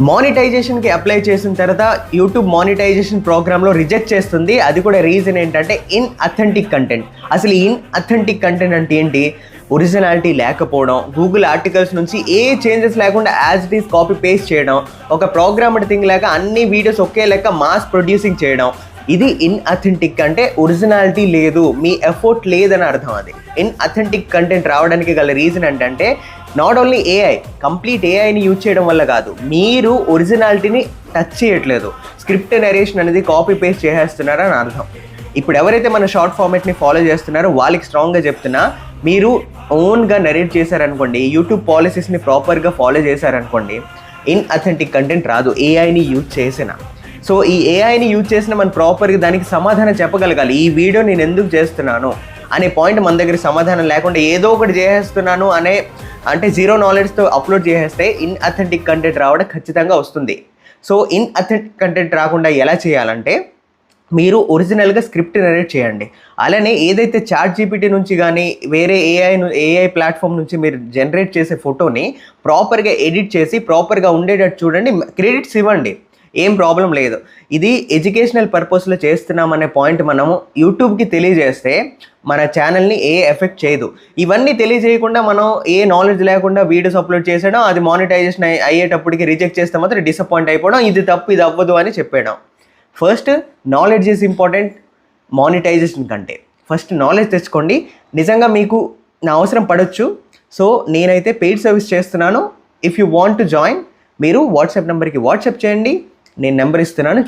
మానిటైజేషన్కి apply చేసిన తర్వాత YouTube monetisation ప్రోగ్రాంలో రిజెక్ట్ చేస్తుంది. అది కూడా రీజన్ ఏంటంటే ఇన్అథెంటిక్ కంటెంట్. అసలు ఇన్అథెంటిక్ కంటెంట్ అంటే ఏంటి? ఒరిజినాలిటీ లేకపోవడం, గూగుల్ ఆర్టికల్స్ నుంచి ఏ చేంజెస్ లేకుండా as it is copy paste చేయడం, ఒక ప్రోగ్రామ్డ్ థింగ్ లేక అన్ని వీడియోస్ ఒకే లెక్క మాస్ ప్రొడ్యూసింగ్ చేయడం. ఇది ఇన్అథెంటిక్ అంటే ఒరిజినాలిటీ లేదు, మీ ఎఫర్ట్ లేదని అర్థం. అది ఇన్అథెంటిక్ కంటెంట్ రావడానికి గల రీజన్ ఏంటంటే నాట్ ఓన్లీ ఏఐ, కంప్లీట్ ఏఐని యూజ్ చేయడం వల్ల కాదు, మీరు ఒరిజినాలిటీని టచ్ చేయట్లేదు, స్క్రిప్ట్ నరేషన్ అనేది కాపీ పేస్ట్ చేసేస్తున్నారని అర్థం. ఇప్పుడు ఎవరైతే మన షార్ట్ ఫార్మాట్ని ఫాలో చేస్తున్నారో వాళ్ళకి స్ట్రాంగ్గా చెప్తున్నా, మీరు ఓన్గా నరేట్ చేశారనుకోండి, యూట్యూబ్ పాలసీస్ని ప్రాపర్గా ఫాలో చేశారనుకోండి, ఇన్అథెంటిక్ కంటెంట్ రాదు ఏఐని యూజ్ చేసిన. సో ఈ ఏఐని యూజ్ చేసిన మనం ప్రాపర్గా దానికి సమాధానం చెప్పగలగాలి. ఈ వీడియో నేను ఎందుకు చేస్తున్నాను అనే పాయింట్ మన దగ్గర సమాధానం లేకుండా ఏదో ఒకటి చేసేస్తున్నాను అంటే జీరో నాలెడ్జ్తో అప్లోడ్ చేసేస్తే ఇన్అథెంటిక్ కంటెంట్ రావడం ఖచ్చితంగా వస్తుంది. సో ఇన్అథెంటిక్ కంటెంట్ రాకుండా ఎలా చేయాలంటే, మీరు ఒరిజినల్గా స్క్రిప్ట్ నరేట్ చేయండి. అలానే ఏదైతే చాట్ జీపీటీ నుంచి కానీ వేరే ఏఐ ప్లాట్ఫామ్ నుంచి మీరు జనరేట్ చేసే ఫోటోని ప్రాపర్గా ఎడిట్ చేసి ప్రాపర్గా ఉండేటట్టు చూడండి, క్రెడిట్స్ ఇవ్వండి, ఏం ప్రాబ్లం లేదు. ఇది ఎడ్యుకేషనల్ పర్పస్లో చేస్తున్నామనే పాయింట్ మనము యూట్యూబ్కి తెలియజేస్తే మన ఛానల్ని ఏ ఎఫెక్ట్ చేయదు. ఇవన్నీ తెలియజేయకుండా మనం ఏ నాలెడ్జ్ లేకుండా వీడియోస్ అప్లోడ్ చేసేయడం, అది మానిటైజేషన్ అయ్యేటప్పటికి రిజెక్ట్ చేస్తే మాత్రం డిసప్పాయింట్ అయిపోవడం, ఇది తప్పు ఇది అవ్వదు అని చెప్పేయడం. First knowledge is important monetization కంటే. ఫస్ట్ నాలెడ్జ్ తెచ్చుకోండి. నిజంగా మీకు నా అవసరం పడవచ్చు. సో నేనైతే పెయిడ్ సర్వీస్ చేస్తున్నాను. If you want to join, మీరు వాట్సాప్ నెంబర్కి వాట్సాప్ చేయండి, నేను నెంబర్ ఇస్తున్నాను.